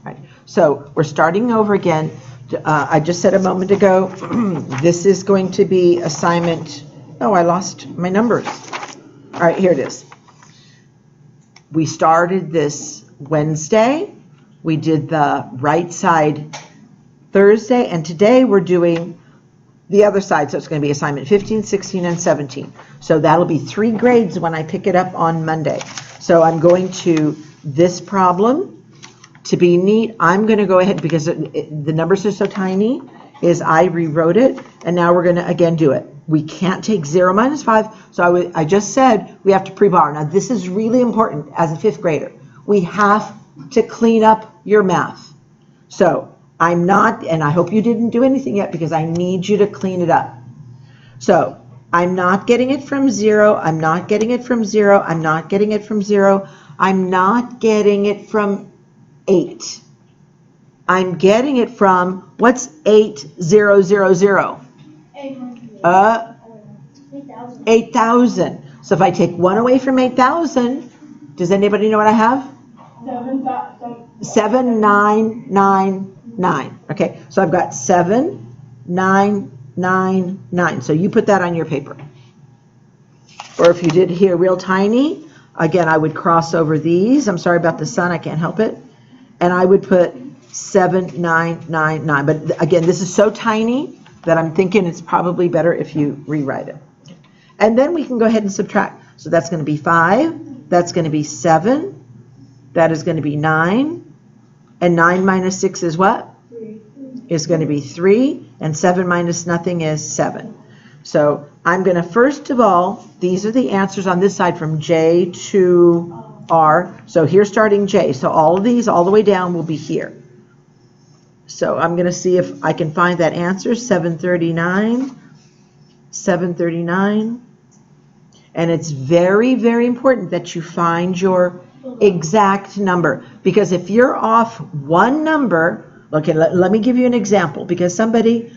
Right. So we're starting over again. I just said a moment ago, this is going to be assignment, oh, I lost my numbers. All right, here it is. We started this Wednesday. We did the right side Thursday, and today we're doing the other side, so it's going to be assignment 15, 16, and 17. So that'll be 3 grades when I pick it up on Monday. So I'm going to this problem. To be neat, I'm going to go ahead, because the numbers are so tiny, is I rewrote it, and now we're going to again do it. We can't take 0 minus 5, so I just said we have to pre-bar. Now this is really important as a 5th grader. We have to clean up your math. So I'm not, and I hope you didn't do anything yet, because I need you to clean it up. So I'm not getting it from 0, I'm not getting it from 0, I'm not getting it from 0, I'm not getting it from 8. I'm getting it from, what's 8,000? 8,000. So if I take 1 away from 8,000, does anybody know what I have? 7,999. Okay, so I've got 7,999. So you put that on your paper. Or if you did here real tiny, again, I would cross over these. I'm sorry about the sun, I can't help it. And I would put 7,999. But again, this is so tiny that I'm thinking it's probably better if you rewrite it. And then we can go ahead and subtract. So that's going to be 5. That's going to be 7. That is going to be 9. And 9 minus 6 is what? 3. Is going to be 3. And 7 minus nothing is 7. So I'm going to, first of all, these are the answers on this side from J to R. So here's starting J. So all of these all the way down will be here. So I'm going to see if I can find that answer, 739, 739. And it's very, very important that you find your exact number. Because if you're off one number, okay, let me give you an example. Because somebody,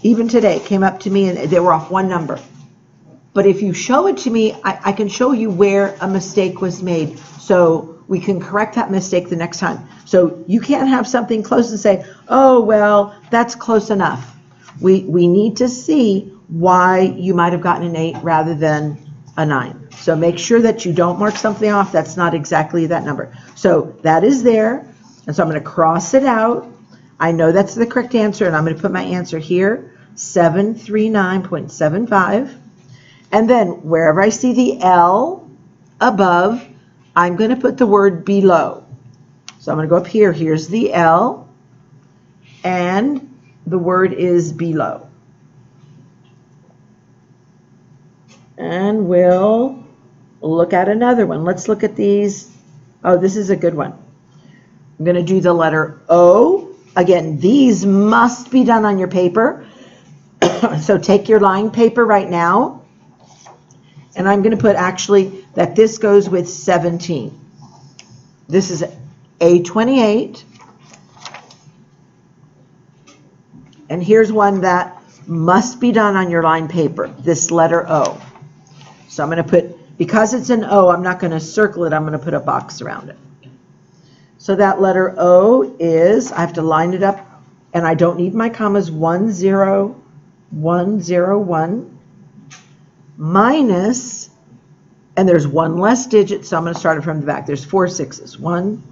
even today, came up to me and they were off one number. But if you show it to me, I can show you where a mistake was made. So we can correct that mistake the next time. So you can't have something close and say, oh, well, that's close enough. We need to see why you might have gotten an 8 rather than a 9. So make sure that you don't mark something off that's not exactly that number. So that is there. And so I'm going to cross it out. I know that's the correct answer, and I'm going to put my answer here, 739.75. And then wherever I see the L above, I'm going to put the word below. So I'm going to go up here. Here's the L, and the word is below. And we'll look at another one. Let's look at these. Oh, this is a good one. I'm going to do the letter O. Again, these must be done on your paper. So take your lined paper right now. And I'm going to put actually that this goes with 17. This is A28. And here's one that must be done on your lined paper, this letter O. So I'm going to put, because it's an O, I'm not going to circle it, I'm going to put a box around it. So that letter O is, I have to line it up, and I don't need my commas, 10101 minus, and there's one less digit, so I'm going to start it from the back. There's 4 6s. 1,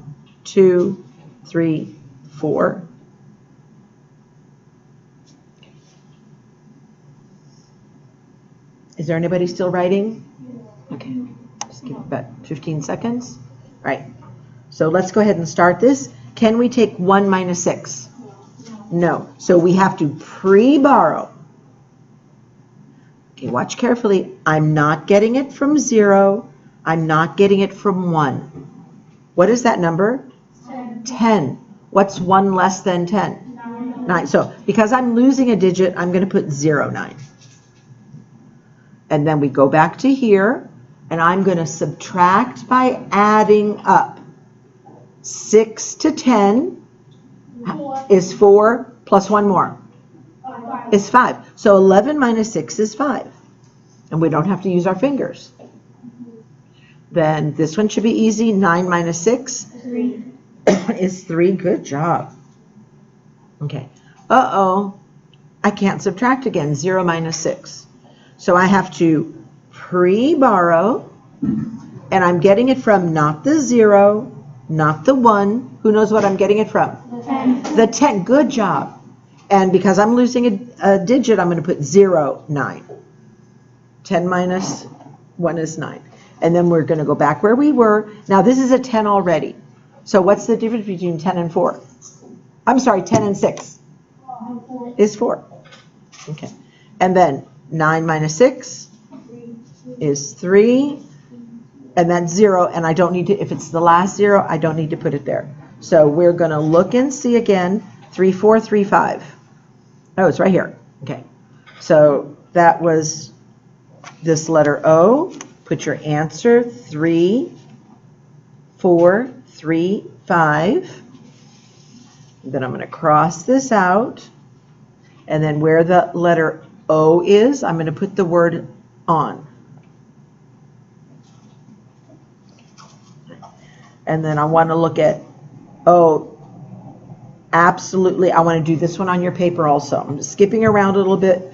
2, 3, 4. Is there anybody still writing? Okay, just give it about 15 seconds. All right, so let's go ahead and start this. Can we take 1 minus 6? No, so we have to pre-borrow. Okay, watch carefully. I'm not getting it from 0. I'm not getting it from 1. What is that number? 10. What's 1 less than 10? 9. So because I'm losing a digit, I'm going to put 0, 9. And then we go back to here, and I'm going to subtract by adding up. 6 to 10 is 4 plus 1 more. Is 5. So 11 minus 6 is 5. And we don't have to use our fingers. Then this one should be easy. 9 minus 6? 3. is 3. Good job. Okay. Uh-oh. I can't subtract again. 0 minus 6. So I have to pre-borrow, and I'm getting it from not the 0, not the 1. Who knows what I'm getting it from? The 10. The 10. Good job. And because I'm losing a digit, I'm going to put 0, 9. 10 minus 1 is 9. And then we're going to go back where we were. Now this is a 10 already. So what's the difference between 10 and 4? I'm sorry, 10 and 6 is 4. Okay. And then 9 minus 6 is 3. And that's 0. And I don't need to, if it's the last 0, I don't need to put it there. So we're going to look and see again. 3, 4, 3, 5. Oh, it's right here. Okay. So that was this letter O. Put your answer, 3, 4, 3, 5. Then I'm going to cross this out. And then where the letter O is, I'm going to put the word on. And then I want to look at, oh, absolutely, I want to do this one on your paper also. I'm skipping around a little bit.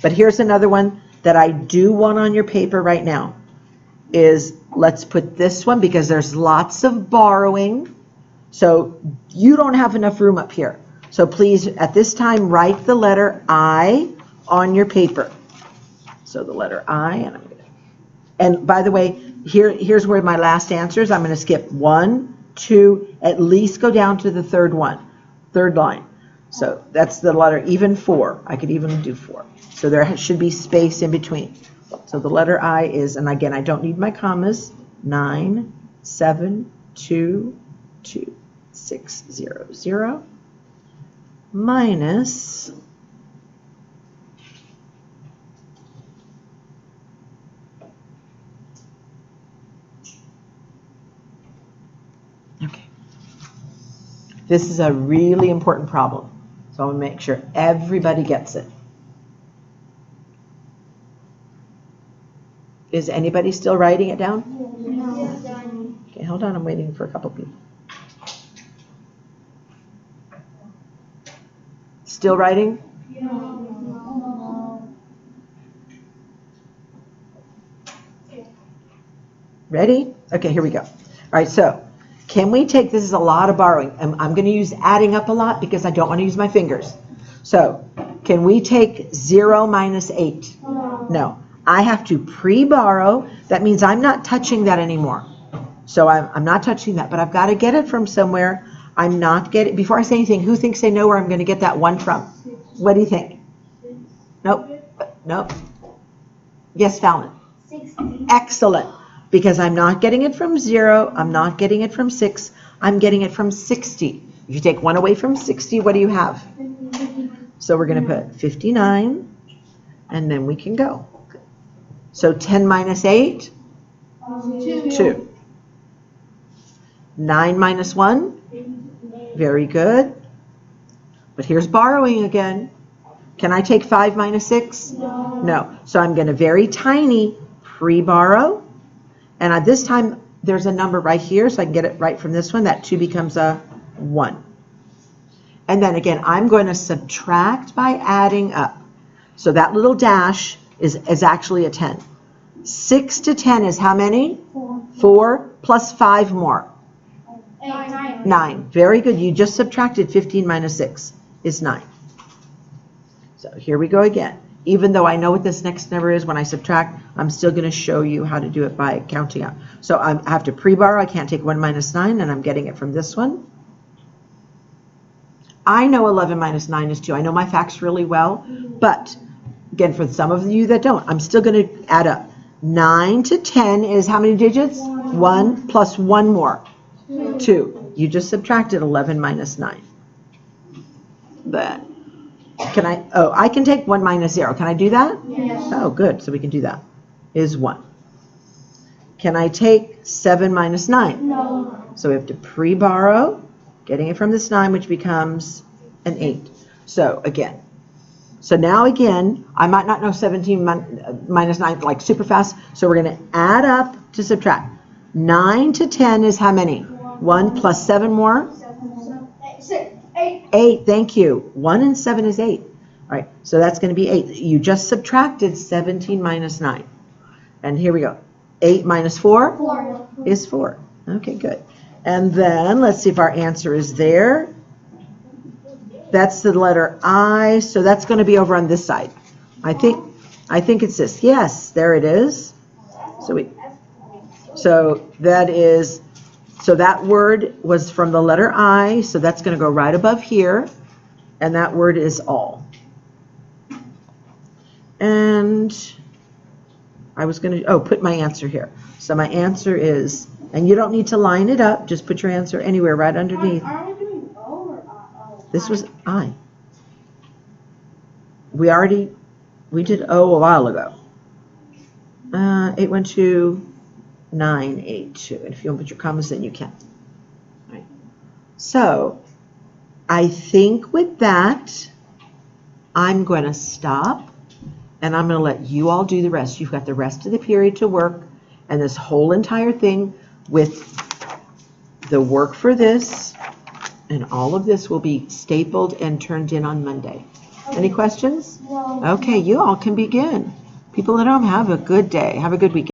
But here's another one that I do want on your paper right now is, let's put this one because there's lots of borrowing. So you don't have enough room up here. So please, at this time, write the letter I on your paper. So the letter I, and by the way, here's where my last answer is. I'm going to skip 1, 2, at least go down to the third line. So that's the letter, even 4. I could even do 4. So there should be space in between. So the letter I is, and again, I don't need my commas, 9, 7, 2, 2, 6, 0, 0, minus okay. This is a really important problem. So I'm going to make sure everybody gets it. Is anybody still writing it down? No. Okay, hold on. I'm waiting for a couple people. Still writing? No. Ready? Okay, here we go. All right, so can we take, this is a lot of borrowing. I'm going to use adding up a lot because I don't want to use my fingers. So can we take 0 minus 8? No. I have to pre-borrow. That means I'm not touching that anymore. So I'm not touching that, but I've got to get it from somewhere. I'm not getting, before I say anything, who thinks they know where I'm going to get that 1 from? What do you think? Nope. Nope. Yes, Fallon? 60. Excellent. Because I'm not getting it from 0. I'm not getting it from 6. I'm getting it from 60. If you take 1 away from 60, what do you have? So we're going to put 59, and then we can go. So 10 minus 8? 2. 9 minus 1? Very good. But here's borrowing again. Can I take 5 minus 6? No. So I'm going to very tiny pre-borrow. And at this time, there's a number right here, so I can get it right from this one. That 2 becomes a 1. And then again, I'm going to subtract by adding up. So that little dash is actually a 10. 6 to 10 is how many? 4 plus 5 more. 9. Very good. You just subtracted 15 minus 6 is 9. So here we go again. Even though I know what this next number is when I subtract, I'm still going to show you how to do it by counting out. So I have to pre-borrow. I can't take 1 minus 9, and I'm getting it from this one. I know 11 minus 9 is 2. I know my facts really well. But, again, for some of you that don't, I'm still going to add up. 9 to 10 is how many digits? 1 plus 1 more. 2. You just subtracted 11 minus 9. But can I, oh, I can take 1 minus 0. Can I do that? Yes. Oh, good. So we can do that. Is 1. Can I take 7 minus 9? No. So we have to pre-borrow, getting it from this 9, which becomes an 8. So again, so now again, I might not know 17 minus 9 like super fast, so we're going to add up to subtract. 9 to 10 is how many? 1 plus 7 more? 8, thank you. 1 and 7 is 8. All right, so that's going to be 8. You just subtracted 17 minus 9. And here we go. 8 minus 4 is 4. Okay, good. And then let's see if our answer is there. That's the letter I, so that's going to be over on this side. I think it's this. Yes, there it is. So that word was from the letter I, so that's going to go right above here, and that word is all. And I was going to, put my answer here. So my answer is, and you don't need to line it up, just put your answer anywhere right underneath. Are we doing O or O? This was I. We did O a while ago. 812. 982. And if you want to put your commas, then you can. All right. So I think with that, I'm going to stop, and I'm going to let you all do the rest. You've got the rest of the period to work, and this whole entire thing with the work for this, and all of this will be stapled and turned in on Monday. Any questions? No. Okay, you all can begin. People at home, have a good day. Have a good weekend.